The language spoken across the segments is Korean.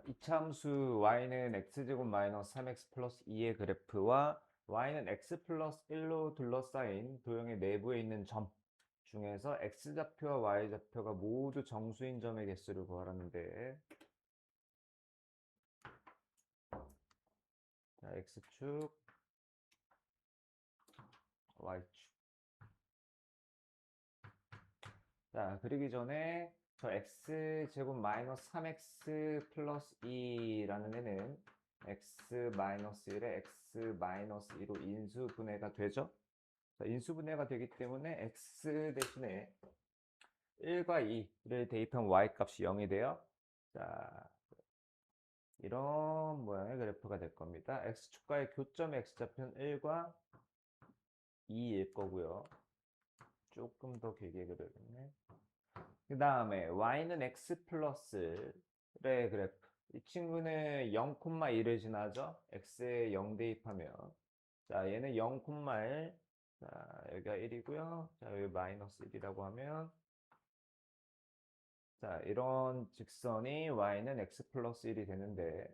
이차함수 y는 x제곱 마이너스 3x 플러스 2의 그래프와 y는 x 플러스 1로 둘러싸인 도형의 내부에 있는 점 중에서 x좌표와 y좌표가 모두 정수인 점의 개수를 구하라는데, 자, x축, y축. 자, 그리기 전에 저 x제곱 마이너스 3x 플러스 2라는 애는 x 마이너스 1에 x 마이너스 2로 인수분해가 되죠? 자, 인수분해가 되기 때문에 x 대신에 1과 2를 대입하면 y 값이 0이 돼요. 자, 이런 모양의 그래프가 될 겁니다. x축과의 교점의 x좌표는 1과 2일 거고요. 조금 더 길게 그려야겠네. 그 다음에 y는 x 플러스의 그래프. 이 친구는 0,1을 지나죠. x에 0 대입하면, 자, 얘는 0,1. 자, 여기가 1이고요. 자, 여기 마이너스 1이라고 하면, 자, 이런 직선이 y는 x 플러스 1이 되는데,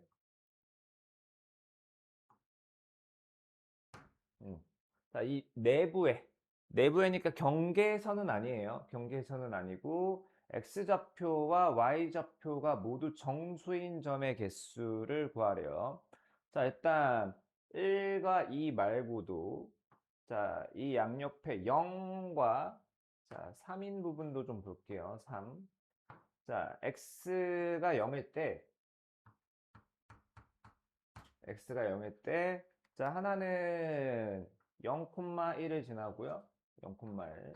자, 이 내부에니까 경계선은 아니에요. 경계선은 아니고 x좌표와 y좌표가 모두 정수인 점의 개수를 구하래요. 자, 일단 1과 2 말고도, 자, 이 양옆에 0과, 자, 3인 부분도 좀 볼게요. 3. 자, x가 0일 때, 자, 하나는 0,1을 지나고요. 0,1.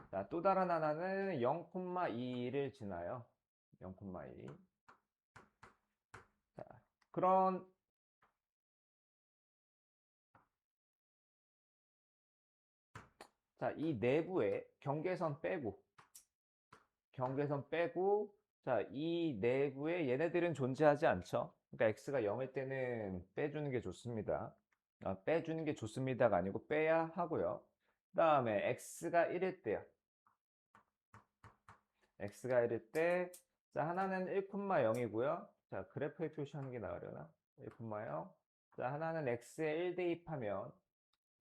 자, 또 다른 하나는 0,2를 지나요. 0,2. 자, 그런, 자, 이 내부에 경계선 빼고, 자, 이 내부에 얘네들은 존재하지 않죠. 그러니까 x가 0일 때는 빼주는 게 좋습니다. 빼주는 게 좋습니다가 아니고 빼야 하고요. 그 다음에 x가 1일 때요. x가 1일 때, 자, 하나는 1,0이고요. 자, 그래프에 표시하는 게 나으려나? 1,0. 자, 하나는 x에 1 대입하면,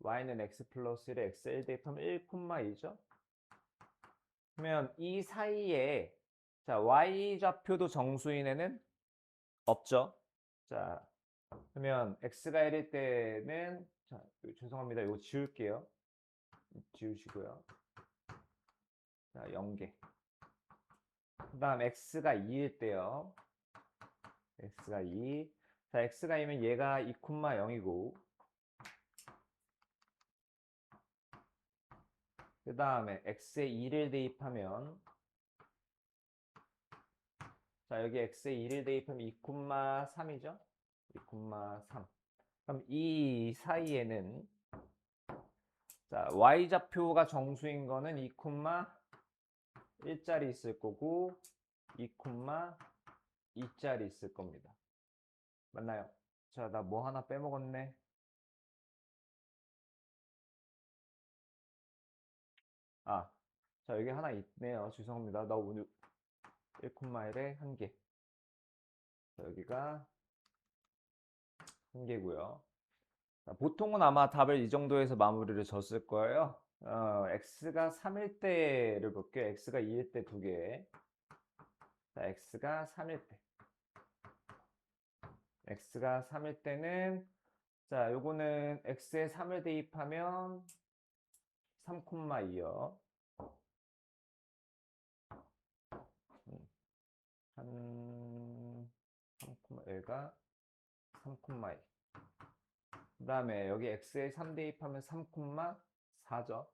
y는 x 플러스 1에 x에 1 대입하면 1,2죠? 그러면 이 사이에, 자, y좌표도 정수인에는 없죠? 자, 그러면 x가 1일 때는, 자, 죄송합니다. 이거 지울게요. 지우시고요. 자, 0개. 그 다음 x가 2일 때요. x가 2. 자, x가 2면 얘가 2,0이고, 그 다음에 x에 2를 대입하면, 자, 여기 x에 2를 대입하면 2,3이죠? 2,3. 그럼 이 사이에는, 자, y좌표가 정수인 거는 2,1짜리 있을 거고, 2,2짜리 있을 겁니다. 맞나요? 자, 나 뭐 하나 빼먹었네. 아, 자, 여기 하나 있네요. 죄송합니다. 나 오늘 1,1에 한 개. 자, 여기가 한 개고요. 자, 보통은 아마 답을 이 정도에서 마무리를 졌을 거예요. x가 3일 때를 볼게요. x가 2일 때 2개. 자, x가 3일 때. x가 3일 때는, 자, 요거는 x에 3을 대입하면 3,2요. 한 3,1가 3,2. 그 다음에 여기 x에 3 대입하면 3,4죠.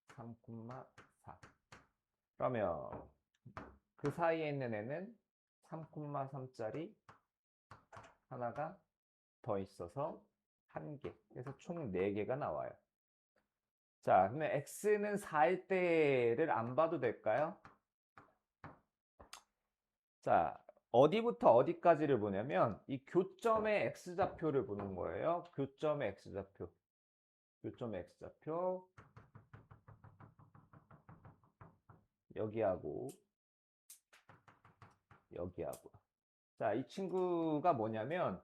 3,4. 그러면 그 사이에 있는 애는 3,3짜리 하나가 더 있어서 한 개. 그래서 총 4개가 나와요. 자, 그러면 x는 4일 때를 안 봐도 될까요? 자, 어디부터 어디까지를 보냐면 이 교점의 x좌표를 보는 거예요. 교점의 x좌표. 교점의 x좌표 여기하고 여기하고. 자, 이 친구가 뭐냐면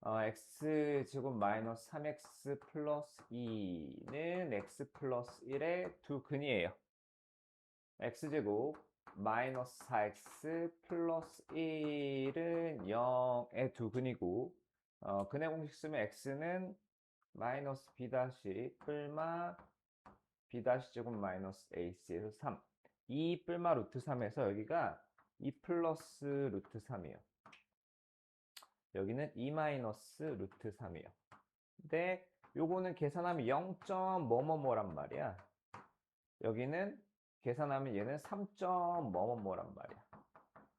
x제곱 마이너스 3x 플러스 2는 x 플러스 1의 두 근이에요. x제곱 마이너스 4x 플러스 1은 0의 두 근이고 근의 공식 쓰면 x는 마이너스 b 다시 뿔마 b 다시 제곱 마이너스 ac에서 3 2 뿔마 루트 3에서 여기가 2 플러스 루트 3이에요. 여기는 2 마이너스 루트 3이에요. 근데 요거는 계산하면 0. 뭐뭐뭐란 말이야. 여기는 계산하면 얘는 3. 뭐뭐뭐란 말이야.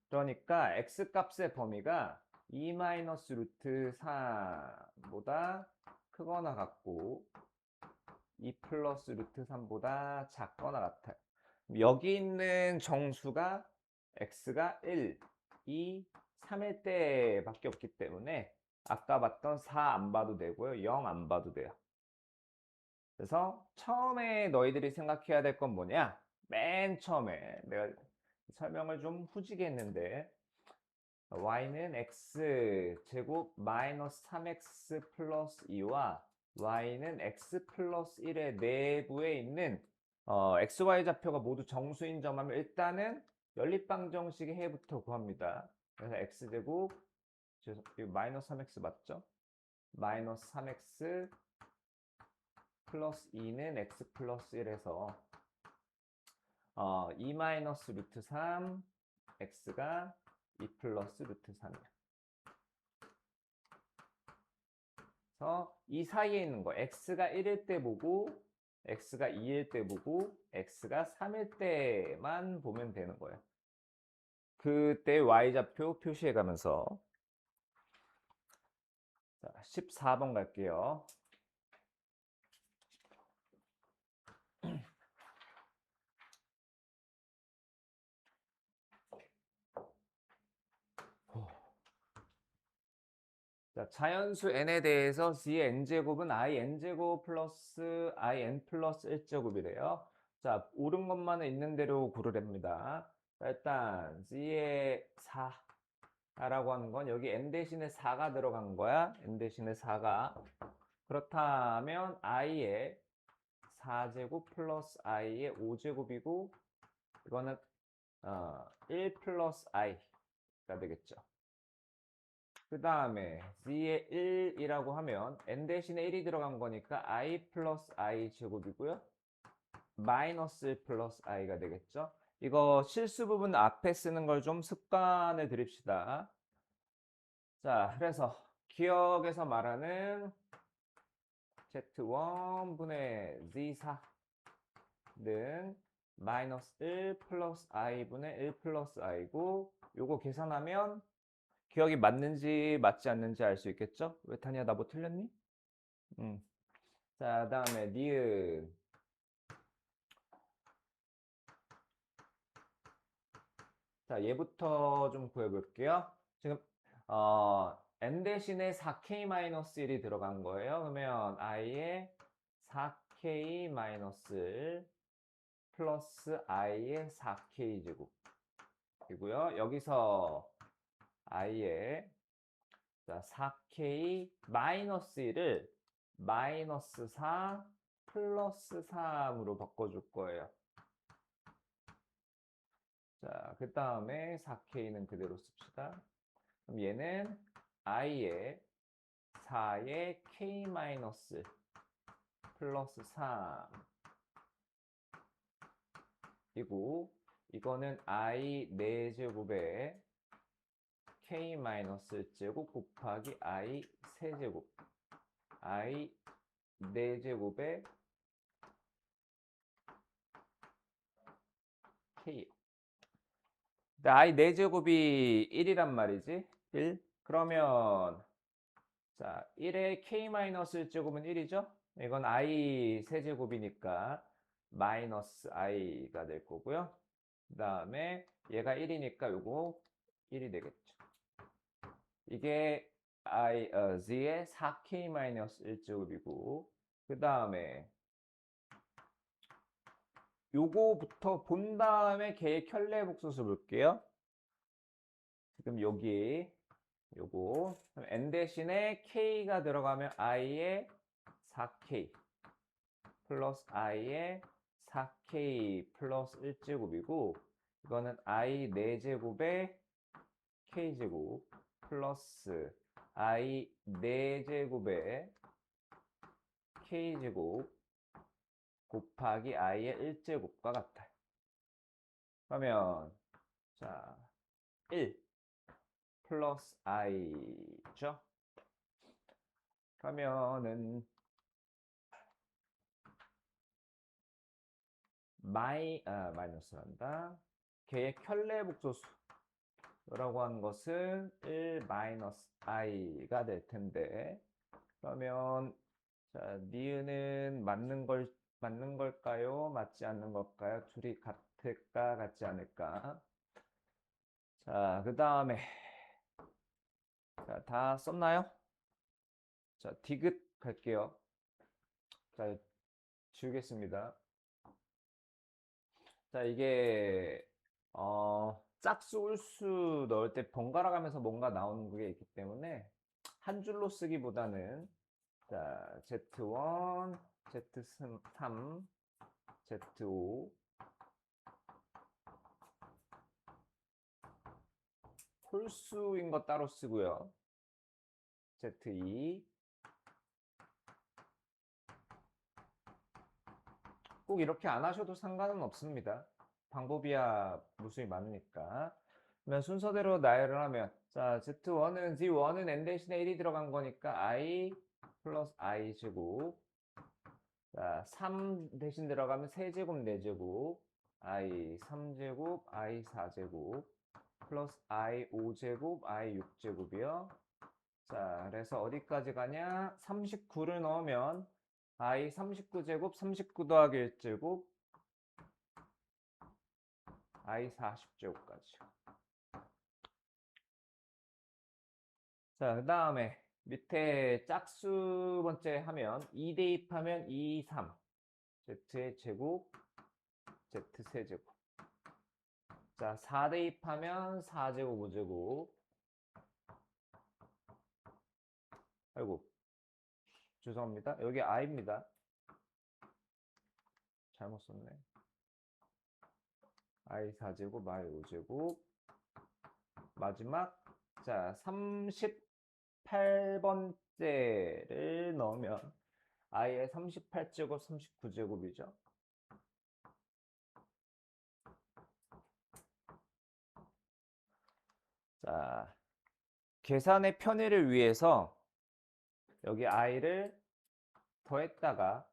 그러니까 x 값의 범위가 2 마이너스 루트 3보다 크거나 같고 2 플러스 루트 3보다 작거나 같아요. 여기 있는 정수가 x가 1, 2, 3일 때밖에 없기 때문에 아까 봤던 4 안 봐도 되고요. 0 안 봐도 돼요. 그래서 처음에 너희들이 생각해야 될 건 뭐냐? 맨 처음에 내가 설명을 좀 후지게 했는데 y는 x 제곱 마이너스 3x 플러스 2와 y는 x 플러스 1의 내부에 있는 xy 좌표가 모두 정수인 점하면 일단은 연립방정식의 해부터 구합니다. 그래서 x제곱 마이너스 3x 맞죠? 마이너스 3x 플러스 2는 x 플러스 1에서 2 마이너스 루트 3 x가 2 플러스 루트 3이야. 그래서 이 사이에 있는 거 x가 1일 때 보고 x가 2일 때 보고 x가 3일 때만 보면 되는 거예요. 그때 y좌표 표시해 가면서 자, 14번 갈게요. 자, 자연수 n에 대해서 z의 n제곱은 in제곱 플러스 in 플러스 1제곱이래요. 자, 옳은 것만은 있는 대로 고르랍니다. 일단 z의 4라고 하는 건 여기 n 대신에 4가 들어간 거야. n 대신에 4가. 그렇다면 i의 4제곱 플러스 i의 5제곱이고 이거는 1 플러스 i가 되겠죠. 그 다음에 z의 1이라고 하면 n 대신에 1이 들어간 거니까 i 플러스 i 제곱이고요. 마이너스 1 플러스 i가 되겠죠. 이거 실수 부분 앞에 쓰는 걸 좀 습관을 들입시다. 자, 그래서 기억에서 말하는 z1분의 z4는 마이너스 1 플러스 i분의 1 플러스 i고 요거 계산하면 기억이 맞는지 맞지 않는지 알 수 있겠죠? 왜 타냐, 나 뭐 틀렸니? 자, 다음에 니은. 자, 얘부터 좀 구해볼게요. 지금 n 대신에 4k-1이 들어간 거예요. 그러면 i의 4k-1 플러스 i의 4k 제곱이고요. 여기서 i의 4k 마이너스 1을 마이너스 4 플러스 3으로 바꿔줄 거예요. 자, 그 다음에 4k는 그대로 씁시다. 그럼 얘는 i의 4의 k 마이너스 플러스 3이고 이거는 i 4제곱에 k 마이너스 1제곱 곱하기 i 세제곱 i 4제곱에 k i 4제곱이 1이란 말이지. 1. 그러면 자, 1의 k-1제곱은 1이죠? 이건 i 세제곱이니까 마이너스 i가 될 거고요. 그 다음에 얘가 1이니까 요거 1이 되겠죠. 이게 z의 4k-1제곱이고 그 다음에 요거부터 본 다음에 걔의 켤레 복소수 볼게요. 지금 여기 요거 n 대신에 k가 들어가면 i의 4k 플러스 i의 4k 플러스 1제곱이고 이거는 i 4제곱에 k제곱 플러스 i 4제곱에 k제곱 곱하기 i의 1제곱과 같아요. 그러면 자 1 플러스 i죠. 그러면은 마이너스란다. 걔의 켤레 복소수라고 하는 것은 1 마이너스 i가 될 텐데 그러면 자 니은은 맞는 걸까요? 맞지 않는 걸까요? 둘이 같을까? 같지 않을까? 자, 그 다음에 자, 다 썼나요? 자, 디귿 갈게요. 자, 지우겠습니다. 자, 이게 짝수 울수 넣을 때 번갈아 가면서 뭔가 나오는 게 있기 때문에 한 줄로 쓰기보다는 자, Z1, Z3, Z5 홀수인 거 따로 쓰고요. Z2 꼭 이렇게 안 하셔도 상관은 없습니다. 방법이야 무수히 많으니까. 그러면 순서대로 나열을 하면 자 Z1은 Z1은 n 대신에 1이 들어간 거니까 i 플러스 i 제곱 자 3 대신 들어가면 세제곱 4제곱 i 3제곱 i 4제곱 플러스 i 5제곱 i 6제곱이요. 자 그래서 어디까지 가냐 39를 넣으면 i 39제곱 39 더하기 1제곱 i 40제곱까지. 자, 그 다음에 밑에 짝수 번째 하면 2 대입하면 2, 3 z의 제곱 z 세제곱 자, 4 대입하면 4제곱 5제곱 아이고 죄송합니다. 여기 i입니다. 잘못 썼네. i 4제곱 i 5제곱 마지막 자 38번째를 넣으면 i의 38제곱 39제곱이죠. 자 계산의 편의를 위해서 여기 i를 더했다가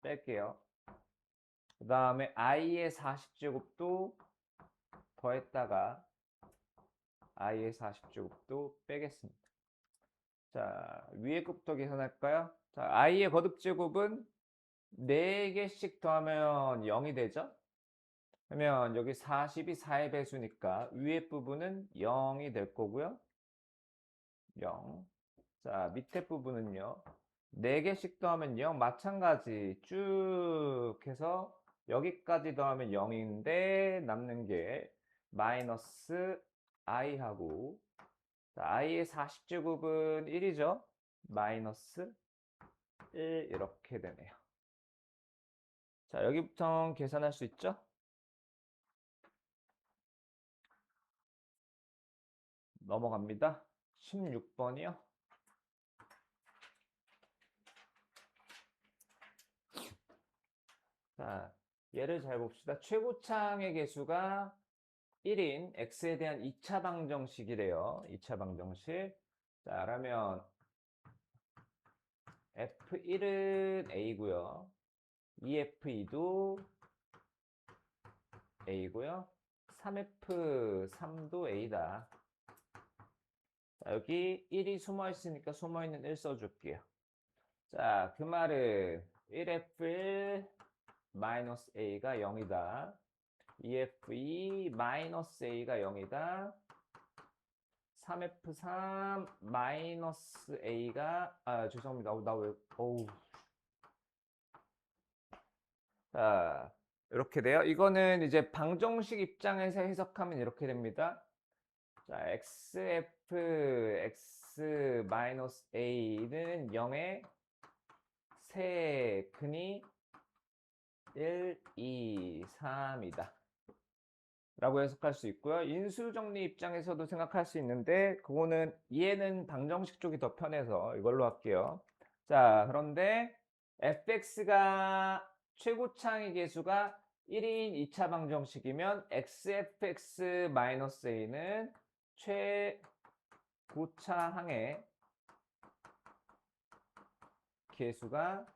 뺄게요. 그 다음에 i의 40제곱도 더했다가 i의 40제곱도 빼겠습니다. 자, 위에 것부터 계산할까요? 자, i의 거듭제곱은 4개씩 더하면 0이 되죠? 그러면 여기 40이 4의 배수니까 위에 부분은 0이 될 거고요. 0. 자, 밑에 부분은요. 4개씩 더하면 0 마찬가지 쭉 해서 여기까지 더하면 0인데 남는 게 마이너스 i하고 자, i의 40제곱은 1이죠. 마이너스 1 이렇게 되네요. 자, 여기부터 계산할 수 있죠? 넘어갑니다. 16번이요. 자, 얘를 잘 봅시다. 최고창의 개수가 1인 x에 대한 2차 방정식이래요. 2차 방정식. 자, 그러면 F1은 A고요. EF2도 A고요. 3F3도 A다. 자, 여기 1이 숨어 있으니까 숨어 있는 1 써줄게요. 자, 그 말은 1F1 마이너스 A가 0이다. EF2 마이너스 A가 0이다. 3F3 마이너스 A가 죄송합니다. 나 왜 어우. 자, 이렇게 돼요. 이거는 이제 방정식 입장에서 해석하면 이렇게 됩니다. 자, x-a는 0의 세근이 1, 2, 3이다. 라고 해석할 수 있고요. 인수정리 입장에서도 생각할 수 있는데 그거는 얘는 방정식 쪽이 더 편해서 이걸로 할게요. 자, 그런데 fx가 최고차항의 계수가 1인 2차 방정식이면 xfx-a는 최고차항의 계수가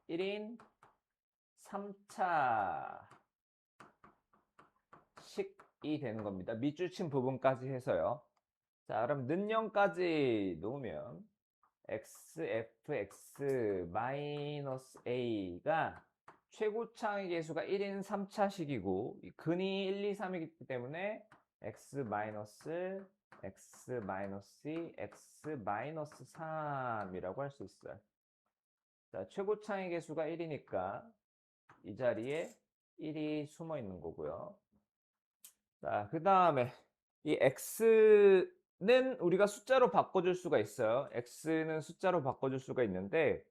1인 3차 식이 되는 겁니다. 밑줄친 부분까지 해서요. 자, 그럼 는영까지 놓으면 xfx-a가 최고차항의 계수가 1인 3차식이고 근이 1, 2, 3이기 때문에 x-x-2, x-3이라고 할 수 있어요. 자, 최고차항의 계수가 1이니까 이 자리에 1이 숨어 있는 거고요. 자, 그 다음에 이 x는 우리가 숫자로 바꿔줄 수가 있어요. x는 숫자로 바꿔줄 수가 있는데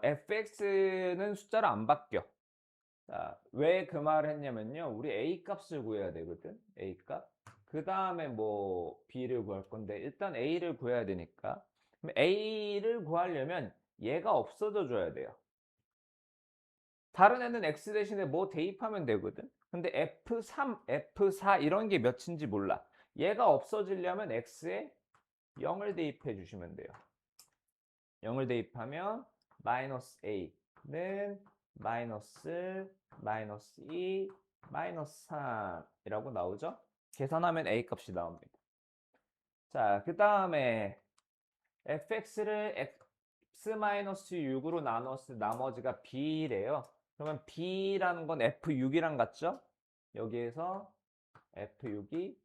fx는 숫자로 안 바뀌어. 자, 왜 그 말을 했냐면요. 우리 a 값을 구해야 되거든. a 값. 그 다음에 뭐 b를 구할 건데 일단 a를 구해야 되니까. 그럼 a를 구하려면 얘가 없어져 줘야 돼요. 다른 애는 x 대신에 뭐 대입하면 되거든. 근데 F3, F4 이런 게 몇인지 몰라. 얘가 없어지려면 x에 0을 대입해 주시면 돼요. 0을 대입하면 마이너스 a는 마이너스 2, 마이너스 3이라고 나오죠. 계산하면 a 값이 나옵니다. 자, 그 다음에 fx를 x-6으로 나눴을 나머지가 b래요. 그러면 b라는 건 f6이랑 같죠? 여기에서 f6이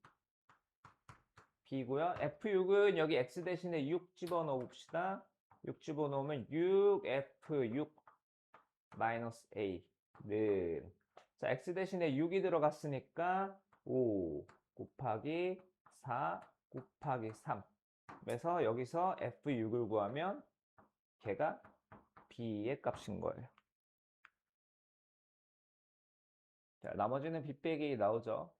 b고요. f6은 여기 x 대신에 6 집어넣어 봅시다. 6 집어넣으면 6f6 a는 자, x 대신에 6이 들어갔으니까 5 곱하기 4 곱하기 3 그래서 여기서 f6을 구하면 걔가 b의 값인 거예요. 자, 나머지는 b 빼기 나오죠.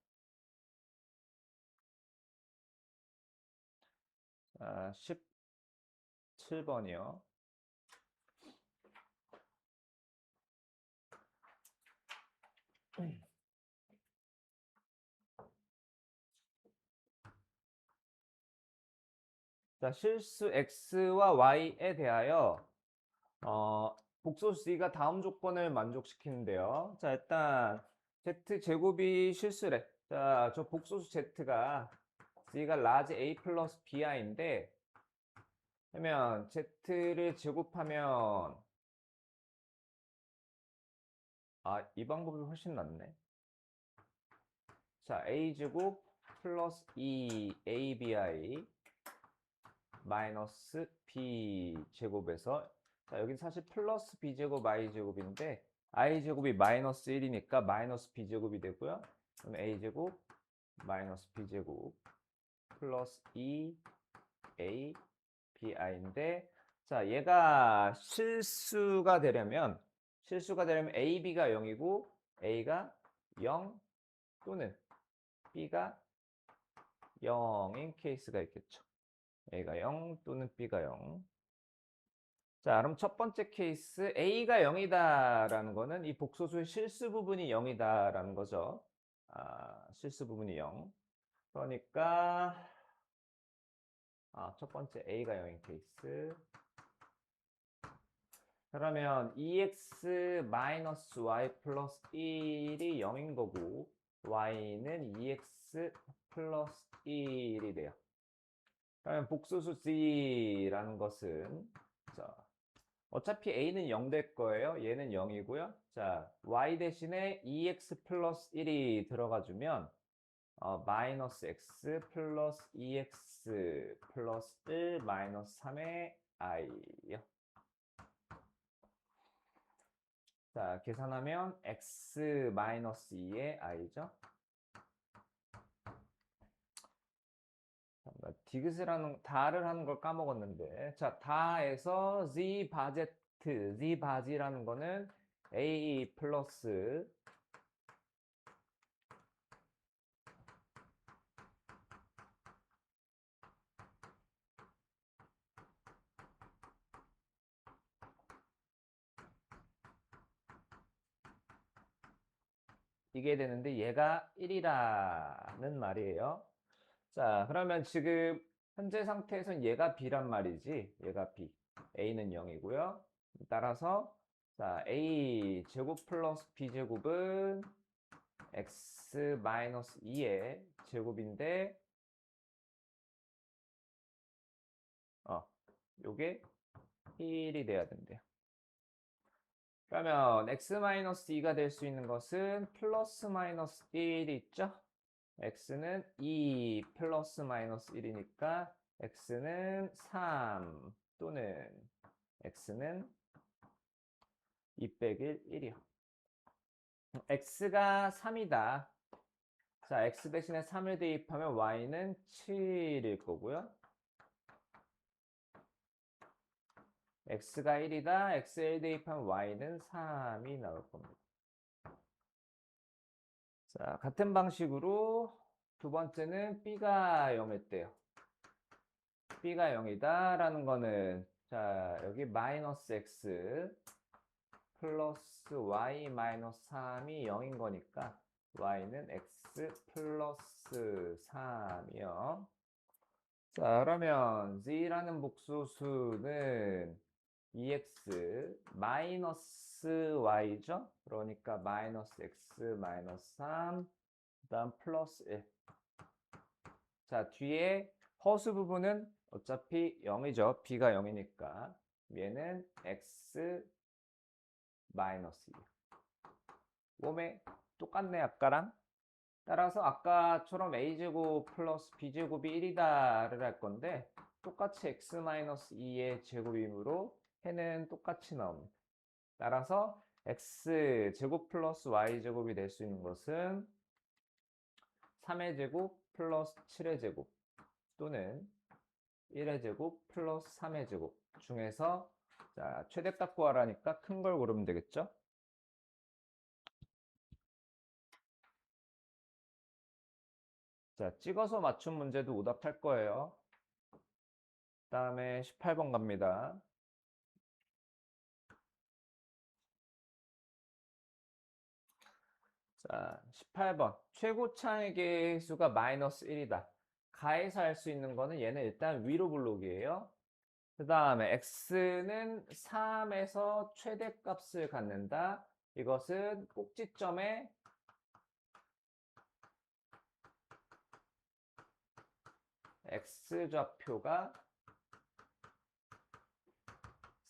17번이요. 자, 실수 x와 y에 대하여 복소수 c가 다음 조건을 만족시키는데요. 자, 일단 z제곱이 실수래. 자, 저 복소수 z가 c가 라지 a 플러스 bi인데 그러면 z를 제곱하면 이 방법이 훨씬 낫네. 자, a제곱 플러스 2abi 마이너스 b제곱에서 자, 여기 사실 플러스 b제곱 i제곱인데 i제곱이 마이너스 1이니까 마이너스 b제곱이 되고요. 그럼 a제곱 마이너스 b제곱 플러스 2a bi인데 자, 얘가 실수가 되려면 ab가 0이고 a가 0 또는 b가 0인 케이스가 있겠죠. a가 0 또는 b가 0. 자, 그럼 첫 번째 케이스 a가 0이다라는 거는 이 복소수의 실수 부분이 0이다라는 거죠. 실수 부분이 0. 그러니까 첫 번째 a가 0인 케이스. 그러면 2x-y 플러스 1이 0인 거고 y는 2x 플러스 1이 돼요. 그러면 복소수 c라는 것은 자, 어차피 a는 0 될 거예요. 얘는 0이고요. 자, y 대신에 2x 플러스 1이 들어가주면 마이너스 x 플러스 2x 플러스 1 마이너스 3의 i요. 자, 계산하면 x 마이너스 2의 i죠. 디귿을 다를 하는 걸 까먹었는데. 자, 다에서 z 바제트, z 바지라는 거는 a 플러스 이게 되는데 얘가 1이라는 말이에요. 자, 그러면 지금 현재 상태에선 얘가 b란 말이지. 얘가 b. a는 0이고요. 따라서 자, a 제곱 플러스 b 제곱은 x 마이너스 2의 제곱인데 요게 1이 돼야 된대요. 그러면 x-2가 될 수 있는 것은 플러스 마이너스 1이 있죠? x는 2 플러스 마이너스 1이니까 x는 3 또는 x는 2 빼기 1이요. x가 3이다. 자, x 대신에 3을 대입하면 y는 7일 거고요. x가 1이다. x에 1 대입하면 y는 3이 나올 겁니다. 자, 같은 방식으로 두 번째는 b가 0일 때요. b가 0이다 라는 거는 자, 여기 마이너스 x 플러스 y 마이너스 3이 0인 거니까 y는 x 플러스 3이요. 자, 그러면 z라는 복소수는 2x 마이너스 y죠? 그러니까 마이너스 x 마이너스 3 그다음 플러스 1. 자, 뒤에 허수 부분은 어차피 0이죠. b가 0이니까 얘는 x 마이너스 2. 몸에 똑같네 아까랑. 따라서 아까처럼 a제곱 플러스 b제곱이 1이다를 할 건데 똑같이 x 마이너스 2의 제곱이므로 해는 똑같이 나옵니다. 따라서 x 제곱 플러스 y 제곱이 될 수 있는 것은 3의 제곱 플러스 7의 제곱 또는 1의 제곱 플러스 3의 제곱 중에서 자, 최대값 구하라니까 큰 걸 고르면 되겠죠? 자, 찍어서 맞춘 문제도 오답할 거예요. 다음에 18번 갑니다. 자, 18번. 최고차의 개수가 마이너스 1이다. 가에서 할 수 있는 거는 얘는 일단 위로 블록이에요. 그 다음에 x는 3에서 최대값을 갖는다. 이것은 꼭지점에 x좌표가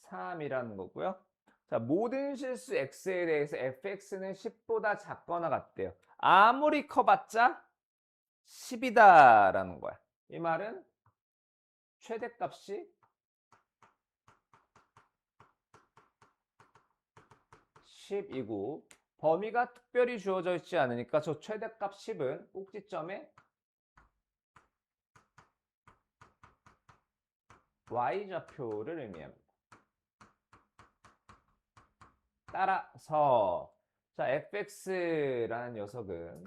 3이라는 거고요. 자, 모든 실수 x에 대해서 fx는 10보다 작거나 같대요. 아무리 커봤자 10이다라는 거야. 이 말은 최대값이 10이고 범위가 특별히 주어져 있지 않으니까 저 최대값 10은 꼭지점에 y좌표를 의미합니다. 따라서 자, fx라는 녀석은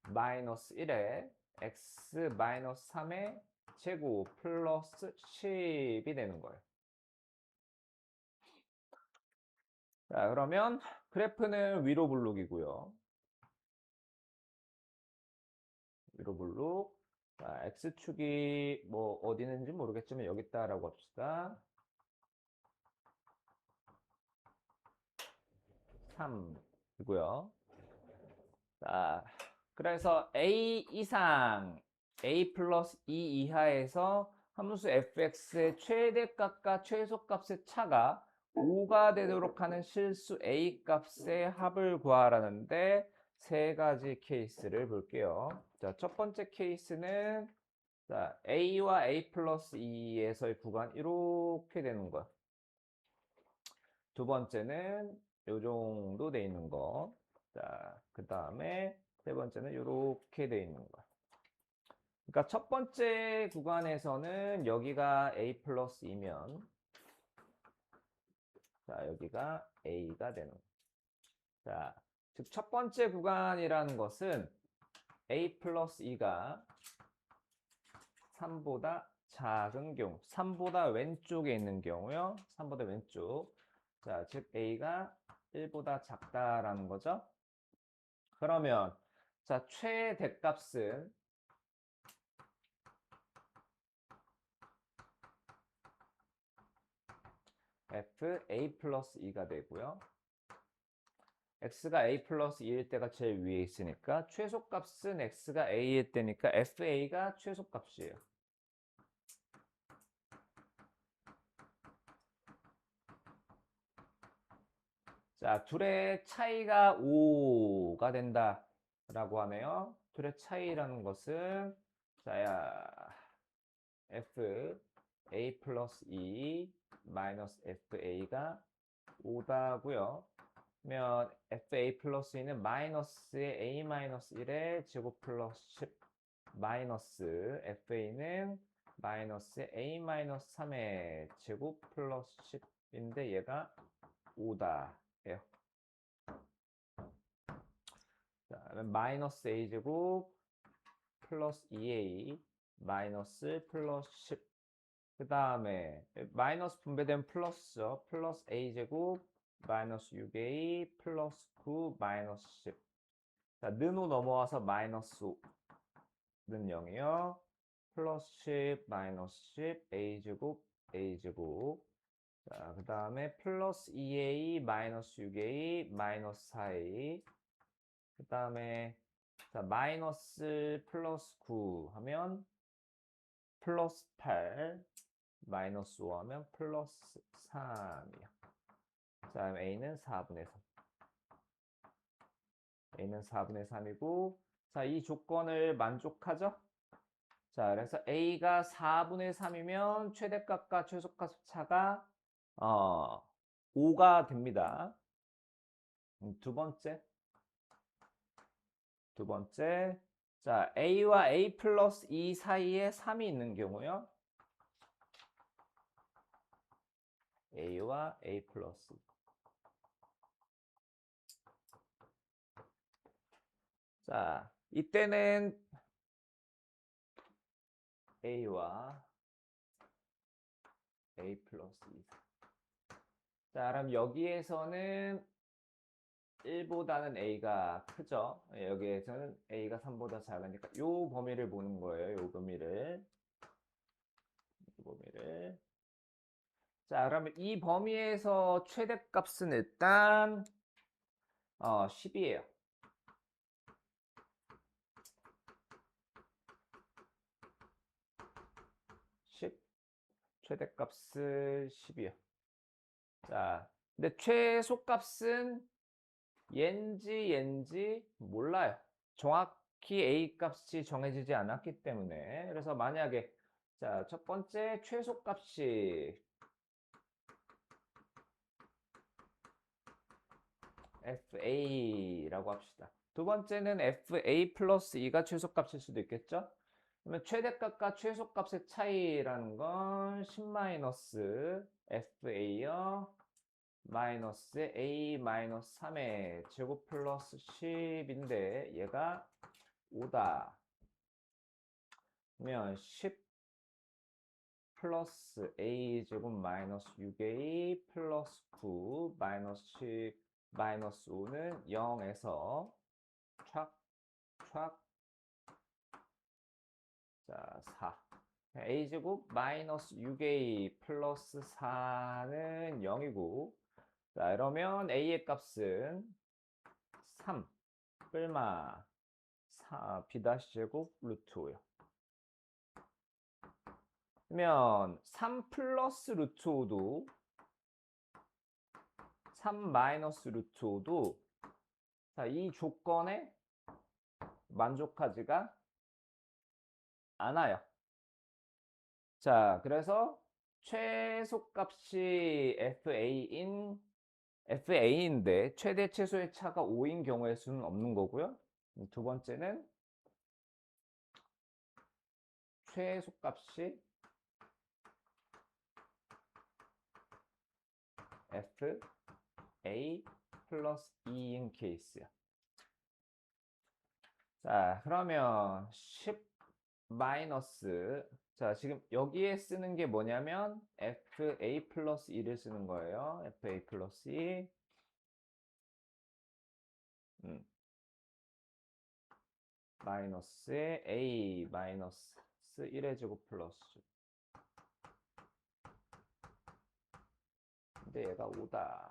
마이너스 1에 x 마이너스 3의 제곱 플러스 10이 되는 거예요. 자, 그러면 그래프는 위로 블록이고요. 위로 블록. 자, x축이 뭐 어디 있는지 모르겠지만 여기 있다라고 합시다. 3이고요. 자, 그래서 a 이상, a 플러스 2 이하에서 함수 fx의 최대값과 최소값의 차가 5가 되도록 하는 실수 a 값의 합을 구하라는데 세 가지 케이스를 볼게요. 자, 첫 번째 케이스는 자, a와 a 플러스 2에서의 구간 이렇게 되는 거야. 두 번째는 요 정도 돼 있는 거. 자, 그 다음에 세 번째는 이렇게 돼 있는 거야. 그러니까 첫 번째 구간에서는 여기가 a 플러스 2면 자, 여기가 a가 되는 거예요. 자, 즉 첫 번째 구간이라는 것은 a 플러스 2가 3보다 작은 경우, 3보다 왼쪽에 있는 경우요. 3보다 왼쪽. 자, 즉 a가 1보다 작다라는 거죠. 그러면 자, 최대값은 f a 플러스 2가 되고요. x가 a 플러스 2일 때가 제일 위에 있으니까 최소값은 x가 a일 때니까 fa가 최소값이에요. 자, 둘의 차이가 5가 된다라고 하네요. 둘의 차이라는 것은 자야 f a 플러스 2 마이너스 fa가 5다고요. 그러면 fa 플러스 2는 마이너스의 a 마이너스 1의 제곱 플러스 10 마이너스 fa는 마이너스의 a 마이너스 3의 제곱 플러스 10인데 얘가 5다. 예요. 자, 마이너스 a 제곱 플러스 2a 마이너스 플러스 10. 그 다음에 마이너스 분배되면 플러스죠. 플러스 a 제곱 마이너스 6a 플러스 9 마이너스 10. 자, 는호 넘어와서 마이너스 5는 0이요. 플러스 10 마이너스 10 a 제곱 a 제곱. 자, 그 다음에 플러스 2a 마이너스 6a 마이너스 4a. 그 다음에 자, 마이너스 플러스 9 하면 플러스 8 마이너스 5 하면 플러스 3이요. 자, 그럼 a는 4분의 3. a는 4분의 3이고 자, 이 조건을 만족하죠? 자, 그래서 a가 4분의 3이면 최대값과 최소값 차가 5가 됩니다. 두 번째. 자, a와 a 플러스 2 사이에 3이 있는 경우요. a와 a 플러스 2. 자, 이때는 a와 a 플러스 2. 자, 그럼 여기에서는 1보다는 a가 크죠. 여기에서는 a가 3보다 작으니까 이 범위를 보는 거예요. 이 범위를. 자, 그러면 이 범위에서 최대값은 일단 10이에요. 10. 최대값은 10이요. 자, 근데 최소값은 얘인지 몰라요. 정확히 a 값이 정해지지 않았기 때문에. 그래서 만약에 자, 첫 번째 최소값이 fa라고 합시다. 두 번째는 fa 플러스 2가 최소값일 수도 있겠죠? 그러면 최대값과 최소값의 차이라는 건 10 마이너스 fa요. 마이너스 a 마이너스 3의 제곱 플러스 10인데 얘가 5다. 그러면 10 플러스 a 제곱 마이너스 6a 플러스 9 마이너스 10 마이너스 5는 0에서 촥 자, 4. a제곱 마이너스 6a 플러스 4는 0이고 자, 이러면 a의 값은 3 뿔마 4 b-제곱 루트 5요. 그러면 3 플러스 루트 5도 3 마이너스 루트 5도 자, 이 조건에 만족하지가 않아요. 자, 그래서 최소값이 FA인데 최대 최소의 차가 5인 경우의 수는 없는 거고요. 두 번째는 최소값이 f a 플러스 2인 케이스야. 자, 그러면 10 마이너스, 자, 지금 여기에 쓰는 게 뭐냐면 fa 플러스 2를 쓰는 거예요. fa 플러스 2. 마이너스에 a 마이너스 1의 제곱 플러스. 근데 얘가 5다.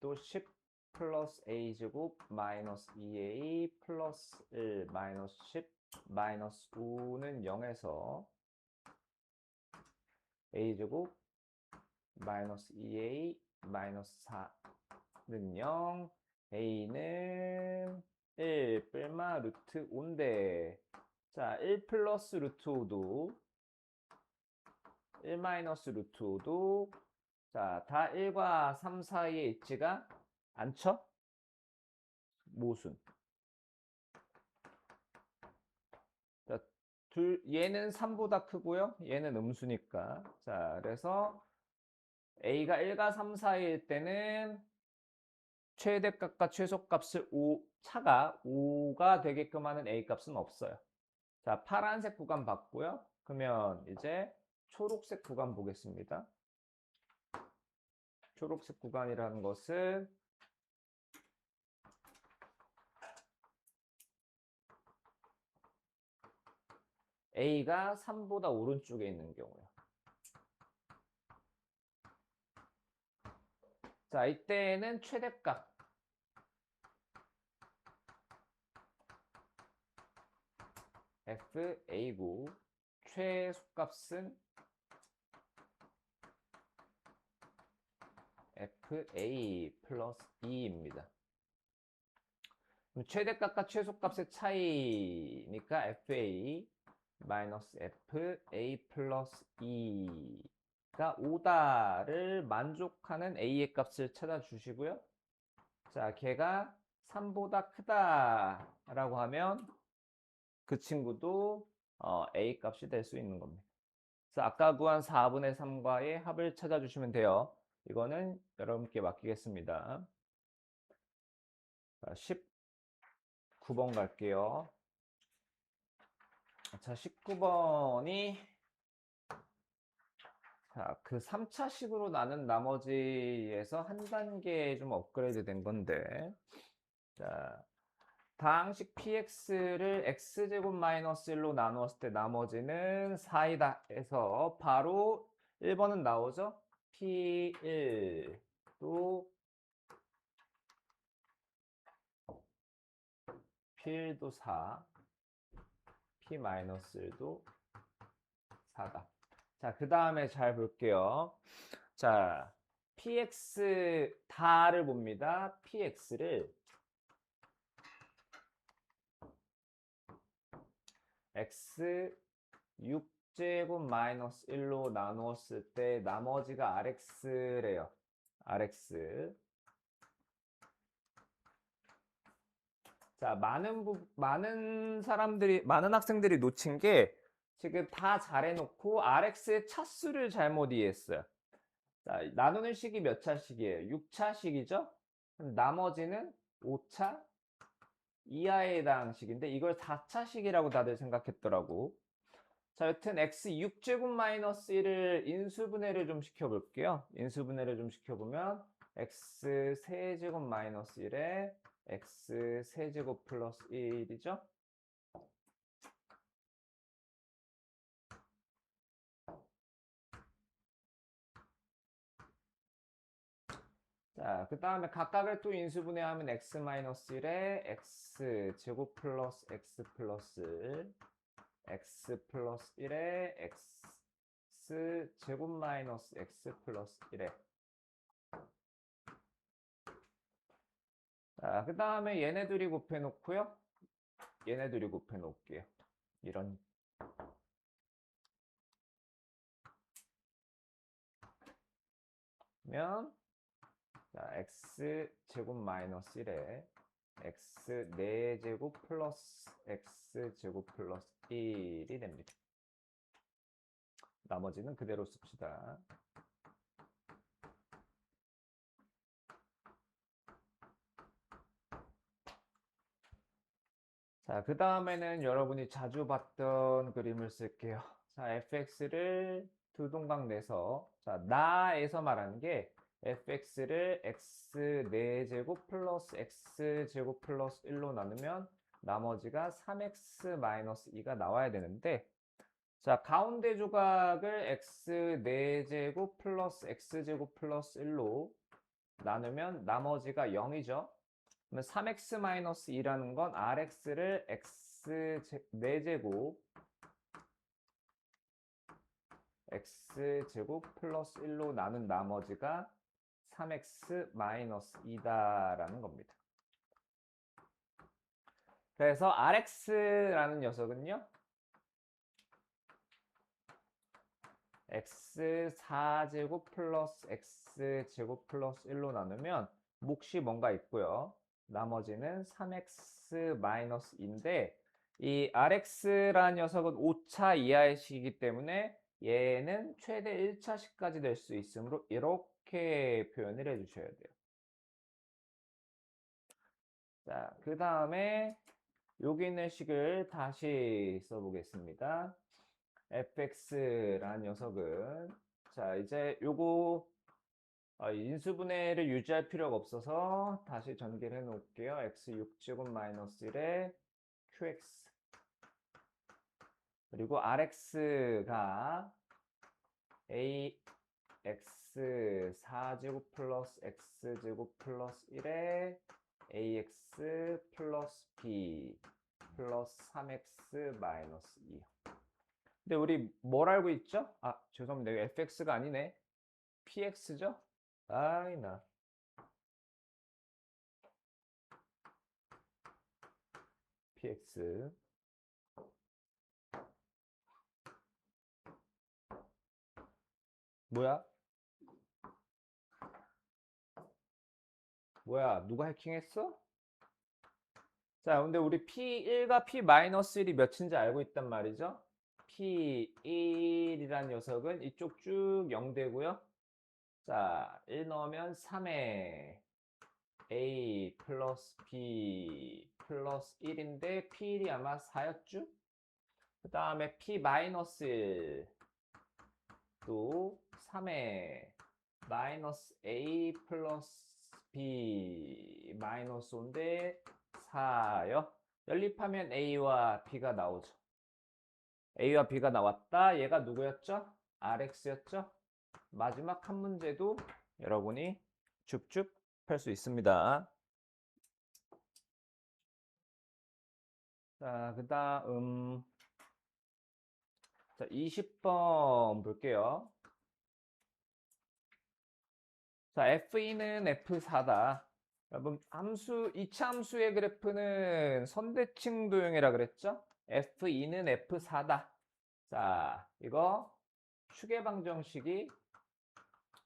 또 10 플러스 a 제곱 마이너스 2a 플러스 1 마이너스 10 마이너스 5는 0에서 a 제곱 마이너스 2a 마이너스 4는 0, a는 1 뺄마 루트 5인데, 자, 1 플러스 루트 5도 1 마이너스 루트 5도, 자, 다 1과 3 사이에 있지가 않죠? 모순. 자, 얘는 3보다 크고요. 얘는 음수니까. 자, 그래서 a가 1과 3 사이일 때는 최대값과 최소값을 차가 5가 되게끔 하는 a 값은 없어요. 자, 파란색 구간 봤고요. 그러면 이제 초록색 구간 보겠습니다. 초록색 구간이라는 것은 a가 3보다 오른쪽에 있는 경우요. 자, 이때는 최대값 fa고 최소값은 fa 플러스 2입니다. 최대값과 최소값의 차이니까 fa 마이너스 fa 플러스 2가 5다를 만족하는 a의 값을 찾아주시고요. 자, 걔가 3보다 크다라고 하면 그 친구도 a 값이 될 수 있는 겁니다. 그래서 아까 구한 4분의 3과의 합을 찾아주시면 돼요. 이거는 여러분께 맡기겠습니다. 자, 19번 갈게요. 자, 19번이 자, 그 3차식으로 나눈 나머지에서 한 단계 좀 업그레이드 된 건데, 자, 다항식 px를 x제곱 마이너스 1로 나누었을 때 나머지는 4이다 해서 바로 1번은 나오죠? p1도 p1도 4, p-1도 4다. 자, 그 다음에 잘 볼게요. 자, px 다를 봅니다. px를 x 6제곱 마이너스 1로 나누었을 때 나머지가 rx래요. rx. 자, 많은 학생들이 놓친 게 지금 다 잘해놓고 rx의 차수를 잘못 이해했어요. 자, 나누는 식이 몇 차식이에요? 6차식이죠? 그럼 나머지는 5차 이하의 해당 식인데 이걸 4차식이라고 다들 생각했더라고. 자, 여튼 x 6제곱 마이너스 1을 인수분해를 좀 시켜볼게요. 인수분해를 좀 시켜보면 x 세제곱 마이너스 1에 x 세제곱 플러스 1이죠. 자, 그 다음에 각각을 또 인수분해하면 x 마이너스 1에 x 제곱 플러스 x 플러스 1, x 플러스 1에 x 제곱 마이너스 x 플러스 1에. 자, 그 다음에 얘네들이 곱해 놓고요. 얘네들이 곱해 놓을게요. 이런. 면, 자, x 제곱 마이너스 1에 x 4제곱 플러스 x 제곱 플러스 1이 됩니다. 나머지는 그대로 씁시다. 자, 그 다음에는 여러분이 자주 봤던 그림을 쓸게요. 자, fx를 두 동강 내서, 자, 나에서 말하는 게 fx를 x 4제곱 플러스 x제곱 플러스 1로 나누면 나머지가 3x 마이너스 2가 나와야 되는데, 자, 가운데 조각을 x 4제곱 플러스 x제곱 플러스 1로 나누면 나머지가 0이죠. 그러면 3x-2라는 건 rx를 x 4제곱 x제곱 플러스 1로 나눈 나머지가 3x-2다라는 겁니다. 그래서 rx라는 녀석은요, x 4제곱 플러스 x제곱 플러스 1로 나누면 몫이 뭔가 있고요. 나머지는 3x-2인데 이 rx라는 녀석은 5차 이하의 식이기 때문에 얘는 최대 1차식까지 될 수 있으므로 이렇게 표현을 해주셔야 돼요. 자, 그 다음에 여기 있는 식을 다시 써보겠습니다. fx라는 녀석은, 자, 이제 요거 인수분해를 유지할 필요가 없어서 다시 전개를 해 놓을게요. x 6제곱 마이너스 1에 qx, 그리고 rx가 ax 4제곱 플러스 x제곱 플러스 1에 ax 플러스 b 플러스 3x 마이너스 2. 근데 우리 뭘 알고 있죠? 아, 죄송합니다. fx가 아니네. px죠? 아이 나. px. 뭐야? 뭐야? 누가 해킹했어? 자, 근데 우리 P1과 P-1이 몇인지 알고 있단 말이죠? P1이란 녀석은 이쪽 쭉 0 되고요. 자, 1 넣으면 3에 A 플러스 B 플러스 1인데 P1이 아마 4였죠? 그 다음에 P-1 또 3에 마이너스 A 플러스 B 마이너스 5인데 4요. 연립하면 A와 B가 나오죠. A와 B가 나왔다. 얘가 누구였죠? RX였죠? 마지막 한 문제도 여러분이 줍줍 할 수 있습니다. 자, 그 다음 자, 20번 볼게요. 자, F2는 F4다. 여러분, 이차 함수의 그래프는 선대칭 도형이라 그랬죠? F2는 F4다. 자, 이거 축의 방정식이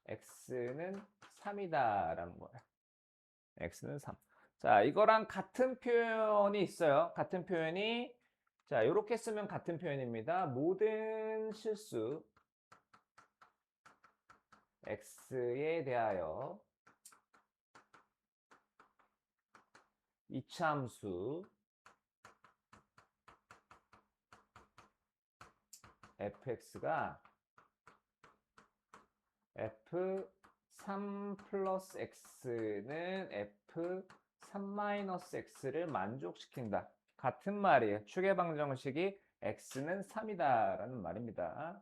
X는 3이다라는 거예요. X는 3. 자, 이거랑 같은 표현이 있어요. 같은 표현이, 자, 이렇게 쓰면 같은 표현입니다. 모든 실수 X에 대하여 이차 함수 fx가 f3 플러스 x는 f3 마이너스 x를 만족시킨다. 같은 말이에요. 축의 방정식이 x는 3이다 라는 말입니다.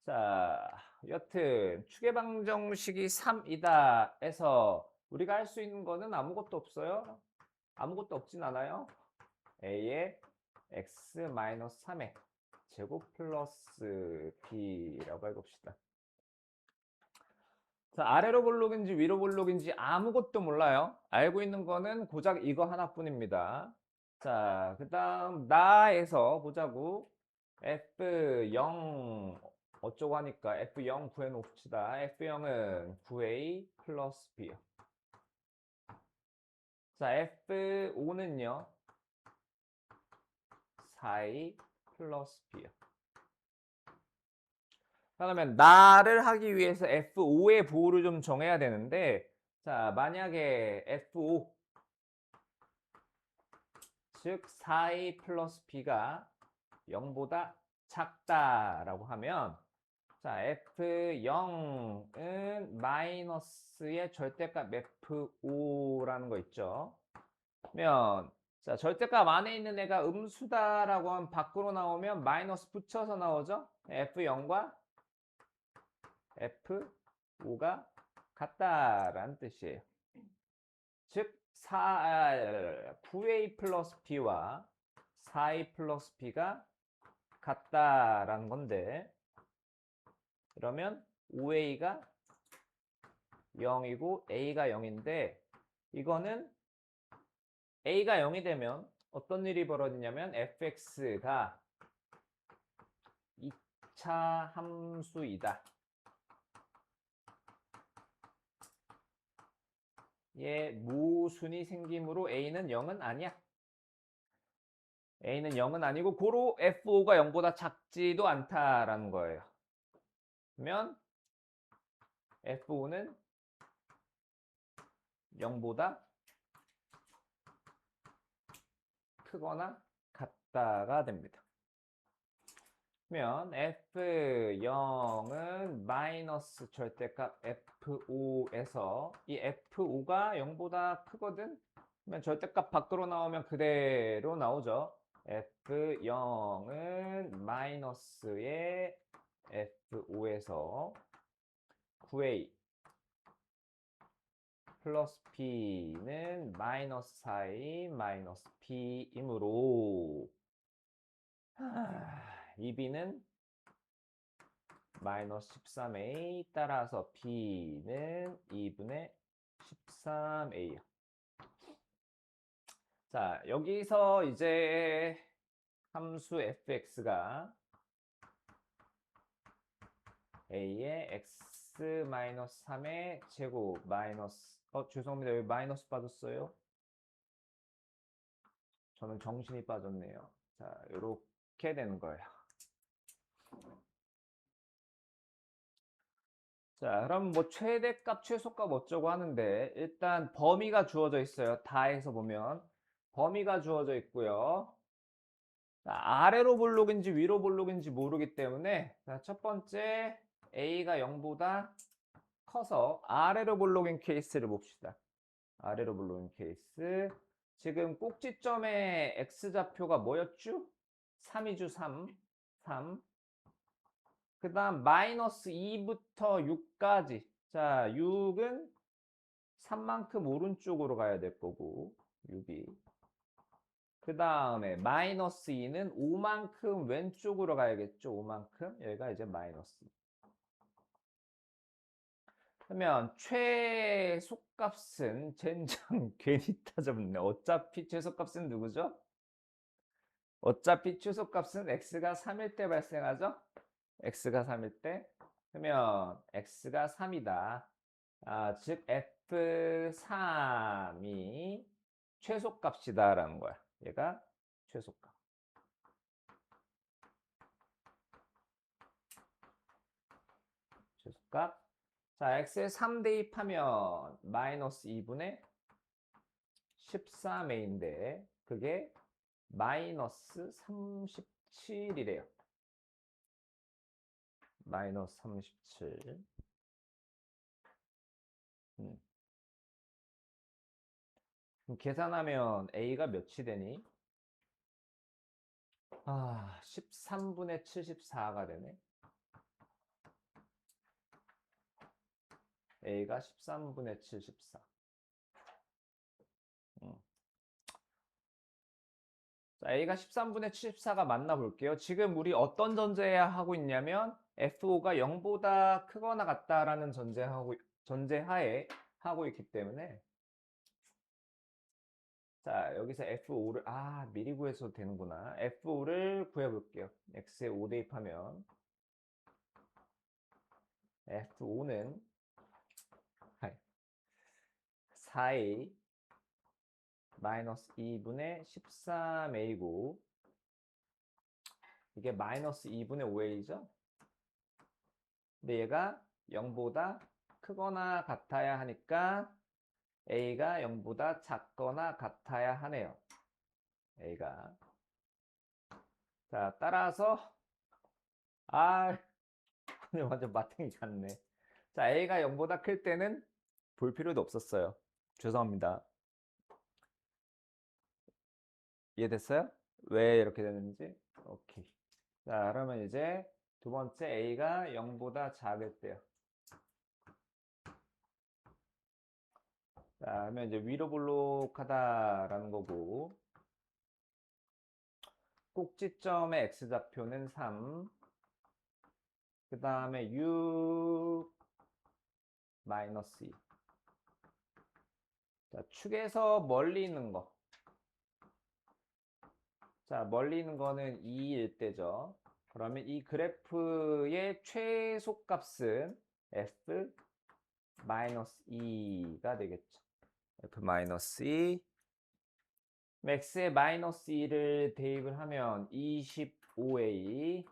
자, 여튼 축의 방정식이 3이다 해서 우리가 할 수 있는 거는 아무것도 없어요. 아무것도 없진 않아요. a의 x-3의 제곱 플러스 b라고 해봅시다. 자, 아래로 볼록인지 위로 볼록인지 아무것도 몰라요. 알고 있는 거는 고작 이거 하나뿐입니다. 자, 그 다음 나에서 보자고. F0 어쩌고 하니까 F0 구해놓읍시다. F0은 9A 플러스 B요. 자, F5는요. 4A 플러스 B요. 그러면 나를 하기 위해서 F5의 보호를 좀 정해야 되는데, 자, 만약에 F5, 즉 4a 플러스 b가 0보다 작다라고 하면, 자, F0은 마이너스의 절대값 F5라는 거 있죠. 그러면 자, 절대값 안에 있는 애가 음수다라고 하면 밖으로 나오면 마이너스 붙여서 나오죠. F0과 F5가 같다라는 뜻이에요. 즉 9a 플러스 b와 4a 플러스 b가 같다라는 건데, 그러면 5a가 0이고 a가 0인데, 이거는 a가 0이 되면 어떤 일이 벌어지냐면 fx가 2차 함수이다. 예, 모순이 생기므로 a는 0은 아니야. a는 0은 아니고 고로 f5가 0보다 작지도 않다라는 거예요. 그러면 f5는 0보다 크거나 같다가 됩니다. 그러면 F0은 마이너스 절대값 F5에서 이 F5가 0보다 크거든? 그러면 절대값 밖으로 나오면 그대로 나오죠. F0은 마이너스의 F5에서 9a 플러스 B는 마이너스 4a 마이너스 B이므로 이 B는 마이너스 13a 따라서 b는 2분의 13a요. 자, 여기서 이제 함수 fx가 a의 x 마이너스 3의 제곱 마이너스 죄송합니다. 여기 마이너스 빠졌어요. 저는 정신이 빠졌네요. 자, 이렇게 되는 거예요. 자, 그럼 뭐 최대값, 최소값 어쩌고 하는데, 일단 범위가 주어져 있어요. 다에서 보면 범위가 주어져 있고요. 자, 아래로 볼록인지 위로 볼록인지 모르기 때문에, 자, 첫 번째 a가 0보다 커서 아래로 볼록인 케이스를 봅시다. 아래로 볼록인 케이스. 지금 꼭지점의 x좌표가 뭐였죠? 3이죠, 3. 3. 그 다음 마이너스 2부터 6까지. 자, 6은 3만큼 오른쪽으로 가야 될 거고, 6이. 그 다음에 마이너스 2는 5만큼 왼쪽으로 가야겠죠. 5만큼. 여기가 이제 마이너스 2. 그러면 최소값은 젠장 괜히 따졌네. 어차피 최소값은 누구죠? 어차피 최소값은 x가 3일 때 발생하죠? x가 3일 때. 그러면 x가 3이다. 즉 f3이 최소값이다라는 거야. 얘가 최소값. 최소값. 자, x에 3 대입하면 마이너스 2분의 13a인데 그게 마이너스 37이래요. 마이너스 37. 그럼 계산하면 a가 몇이 되니? 13분의 74가 되네. a가 13분의 74. 자, a가 13분의 74가 맞나 볼게요. 지금 우리 어떤 전제하고 있냐면 f5가 0보다 크거나 같다라는 전제하에 하고 있기 때문에, 자, 여기서 f5를 미리 구해서 되는구나. f5를 구해볼게요. x에 5 대입하면 f5는 4a 마이너스 2분의 13a고 이게 마이너스 2분의 5a죠? 근데 얘가 0보다 크거나 같아야 하니까 a가 0보다 작거나 같아야 하네요. a가. 자, 따라서 오늘 완전 마탱이 같네. 자, a가 0보다 클 때는 볼 필요도 없었어요. 죄송합니다. 이해됐어요? 왜 이렇게 되는지? 오케이. 자, 그러면 이제 두 번째 a가 0보다 작을 때요. 자, 그러면 이제 위로 볼록하다라는 거고, 꼭지점의 x좌표는 3, 그 다음에 6 마이너스 2. 자, 축에서 멀리 있는 거. 자, 멀리 있는 거는 2일 때죠. 그러면 이 그래프의 최소값은 f 마이너스 2가 되겠죠. f 마이너스 2. x에 마이너스 2를 대입을 하면 25a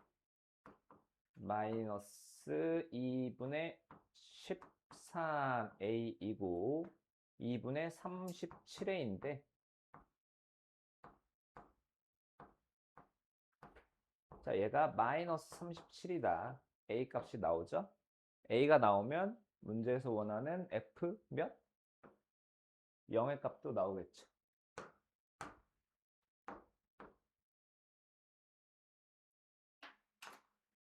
마이너스 2분의 13a이고 2분의 37a인데, 자, 얘가 마이너스 37이다. a 값이 나오죠? a가 나오면 문제에서 원하는 f 몇? 0의 값도 나오겠죠.